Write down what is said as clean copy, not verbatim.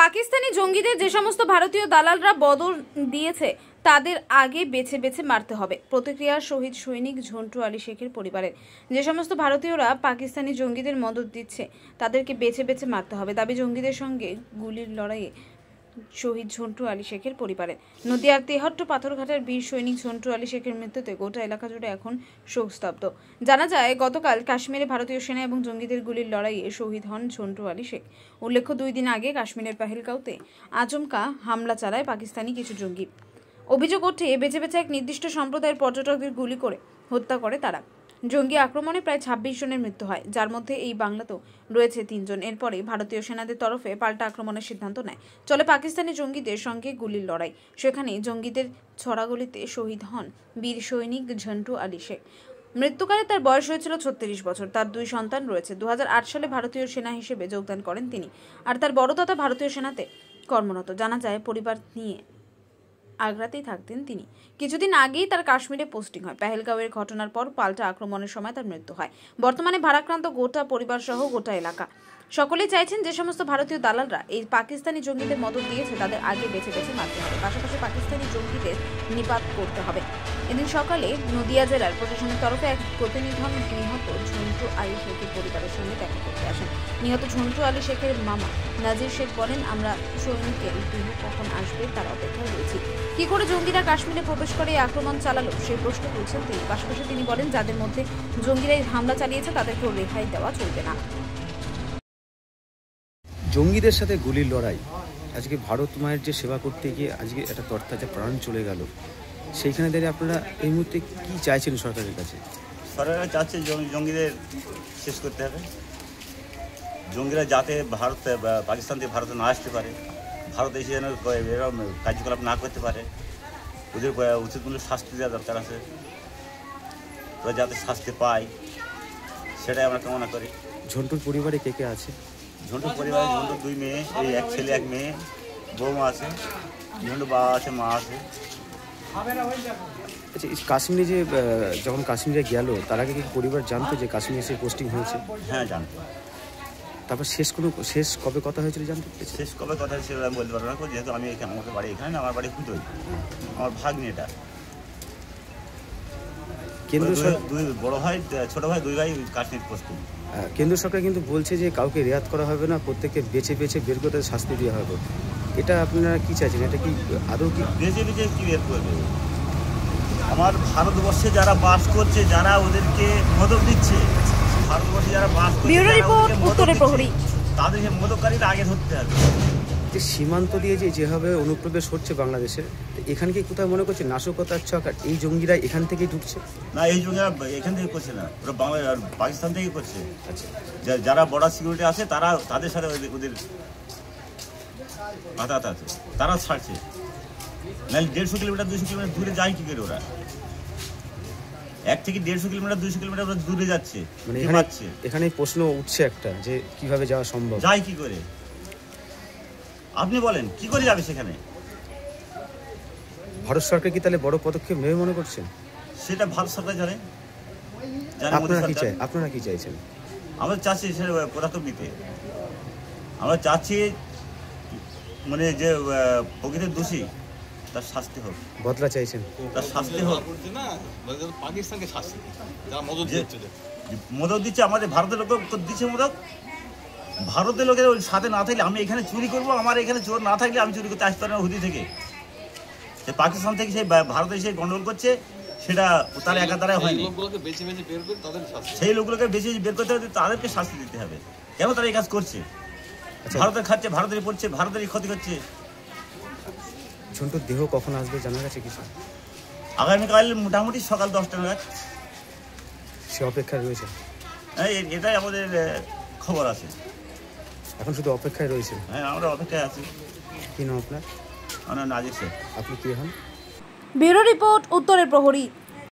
পাকিস্তানি জঙ্গিদের যে সমস্ত ভারতীয় দালালরা বদল দিয়েছে তাদের আগে বেছে বেছে মারতে হবে। প্রতিক্রিয়া শহীদ সৈনিক ঝন্টু আলী শেখের পরিবারের। যে সমস্ত ভারতীয়রা পাকিস্তানি জঙ্গিদের মদত দিচ্ছে তাদেরকে বেছে বেছে মারতে হবে দাবি জঙ্গিদের সঙ্গে গুলির লড়াইয়ে শহীদ ঝন্টু আলী শেখের পরিবারের। নদিয়ার তেহট্ট পাথরঘাটার বীর সৈনিক ঝন্টু আলী শেখের মৃত্যুতে গোটা এলাকা জুড়ে এখন শোকস্তব্ধ। জানা যায় গতকাল কাশ্মীরে ভারতীয় সেনা এবং জঙ্গিদের গুলির লড়াইয়ে শহীদ হন ঝন্টু আলী শেখ। উল্লেখ্য 2 দিন আগে কাশ্মীরের পেহেলগাঁওতে আচমকা হামলা চালায় পাকিস্তানি কিছু জঙ্গি। অভিযোগ ওঠে বেছে বেছে এক নির্দিষ্ট সম্প্রদায়ের পর্যটকদের গুলি করে হত্যা করে তারা। জঙ্গি আক্রমণে প্রায় 26 জনের মৃত্যু হয়, যার মধ্যে এই বাংলাতেও রয়েছে 3 জন। এরপরে ভারতীয় সেনাদের তরফে পাল্টা আক্রমণের সিদ্ধান্ত নেয়। চলে পাকিস্তানি জঙ্গিদের সঙ্গে গুলির লড়াই। সেখানে জঙ্গিদের ছড়াগুলিতে শহীদ হন বীর সৈনিক ঝন্টু আলী শেখ। মৃত্যুকালে তার বয়স হয়েছিল 36 বছর। তার 2 সন্তান রয়েছে। 2008 সালে ভারতীয় সেনা হিসেবে যোগদান করেন তিনি। আর তার বড় দাদা ভারতীয় সেনাতে কর্মরত। জানা যায় পরিবার নিয়ে আগ্রাতেই থাকতেন তিনি। কিছুদিন আগেই তার কাশ্মীরে পোস্টিং হয়। পেহেলগাঁওয়ের ঘটনার পর পাল্টা আক্রমণের সময় তার মৃত্যু হয়। বর্তমানে ভারাক্রান্ত গোটা পরিবার সহ গোটা এলাকা। সকলেই চাইছেন যে সমস্ত ভারতীয় দালালরা এই পাকিস্তানি জঙ্গিদের মদত দিয়েছে তাদের আগে বেছে বেছে মারতে হবে, পাশাপাশি পাকিস্তানি জঙ্গিদের নিপাত করতে হবে। এদিন সকালে নদিয়া জেলার প্রশাসনের তরফে এক প্রতিনিধি নিহত ঝন্টু আলী শেখের পরিবারের সঙ্গে দেখা করতে আসেন। নিহত ঝন্টু আলী শেখের মামা নাজির শেখ বলেন, আমরা সৈনিকের দেহ কখন আসবে তার অপেক্ষায় রয়েছি। কি করে জঙ্গিরা কাশ্মীরে প্রবেশ করে আক্রমণ চালালো সেই প্রশ্ন তুলছেন তিনি। পাশাপাশি তিনি বলেন, যাদের মধ্যে জঙ্গিরা হামলা চালিয়েছে তাদেরকেও রেহাই দেওয়া চলবে না। জঙ্গিদের সাথে গুলির লড়াই, আজকে ভারত মায়ের যে সেবা করতে গিয়ে আজকে একটা তরতাজা প্রাণ চলে গেল, সেইখানে দাঁড়িয়ে আপনারা এই মুহূর্তে কি চাইছেন সরকারের কাছে? সরকার চাচ্ছে জঙ্গিদের শেষ করতে হবে। জঙ্গিরা যাতে পাকিস্তান থেকে ভারতে না আসতে পারে, ভারত এসে যেন এরকম কার্যকলাপ না করতে পারে, ওদের উচিত মূল্য শাস্তি দেওয়া দরকার আছে। ওরা যাতে শাস্তি পায় সেটাই আমরা কামনা করি। ঝন্টুর পরিবারে কে কে আছে? ঝন্টুর পরিবারে ঝন্টুর 2 মেয়ে, এই 1 ছেলে 1 মেয়ে, বৌমা আছে, ঝন্টুর বাবা আছে, মা আছে। আচ্ছা, কাশ্মীরে যে যখন কাশ্মীরে গেল তার আগে কি পরিবার জানতো যে কাশ্মীরে এসে পোস্টিং হয়েছে? হ্যাঁ, জানতো। তারপর শেষ কবে কথা হয়েছিল জানতে? শেষ কবে কথা হয়েছিল আমি বলতে পারবো না, যেহেতু আমি এখানে, আমাদের বাড়ি এখানে না, আমার বাড়ি হুদই, আমার ভাগ্নি এটা। কেন্দ্র দুই বড় ভাই, ছোট ভাই, 2 ভাই কাশ্মীর পোস্টিং। কেন্দ্র সরকার কিন্তু বলছে যে কাউকে রেয়াত করা হবে না, প্রত্যেককে বেছে বেছে বের করে শাস্তি দেওয়া হবে। এটা আপনারা কি চাইছেন? এটা কি আদৌ কি বেছে বেছে কি বের করবে? আমার ভারতবর্ষে যারা বাস করছে, যারা ওদেরকে মদত দিচ্ছে, ভারতবর্ষে যারা বাস করছে তাদেরকে মদতকারীরা আগে ধরতে হবে। যে সীমান্ত দিয়ে যেভাবে অনুপ্রবেশ হচ্ছে বাংলাদেশে, এখানে কি কোথাও মনে করছে নাশকতার ছক আর এই জঙ্গিরা এখান থেকেই ঢুকছে? না, এই জঙ্গিরা এখান থেকে করছে না, ওরা পাকিস্তান থেকেই করছে। আচ্ছা, যারা বর্ডার সিকিউরিটি আছে তাদের সাথে ওদের আঘাত আছে, তারা ছাড়ছে। নাহলে 150 কিলোমিটার 200 কিলোমিটার দূরে যায় কি করে ওরা? 1 থেকে 150 কিলোমিটার 200 কিলোমিটার দূরে যাচ্ছে। মানে এখানে প্রশ্ন উঠছে একটা, যে কিভাবে যাওয়া সম্ভব, যায় কি করে? আপনি বলেন কি করে যাবে সেখানে? ভারত সরকার কি তাহলে বড় পদক্ষেপ নেবে মনে করছেন? সেটা ভারত সরকার জানে। আপনারা কি চাইছেন? আমরা চাচ্ছি সেটা পদক্ষেপ নিতে। আমরা চাচ্ছি মানে যে প্রকৃত দোষী তার শাস্তি হোক। বদলা চাইছেন? তার শাস্তি হোক। পাকিস্তানকে শাস্তি যারা মদত দিচ্ছে, আমাদের ভারতের লোক দিচ্ছে মদত। ভারতের লোকের সাথে না থাকলে আমি এখানে চুরি করবো, আমার এখানে চোর না থাকলে আমি চুরি করতে আসতে পারি না হুদি থেকে। সে পাকিস্তান থেকে সেই ভারতে এসে গন্ডগোল করছে, সেটা তার একা দ্বারাই হয়নি। সেই লোকগুলোকে বেছে বের করতে হবে, তাদেরকে শাস্তি দিতে হবে। কেন তারা এই কাজ করছে? ভারতের খাচ্ছে, ভারতেরই পড়ছে, ভারতেরই ক্ষতি করছে। ঝন্টুর দেহ কখন আসবে জানা গেছে কিছু? আগামীকাল মোটামুটি সকাল 10টা নাগাদ। সে অপেক্ষায় রয়েছে? এটাই আমাদের খবর আছে। এখন শুধু অপেক্ষায় রয়েছে? হ্যাঁ, আমরা অপেক্ষায় আছি। কি নাম আপনার? আমার নাজির শেখ। আপনি কি হন? ব্যুরো রিপোর্ট, উত্তরের প্রহরী।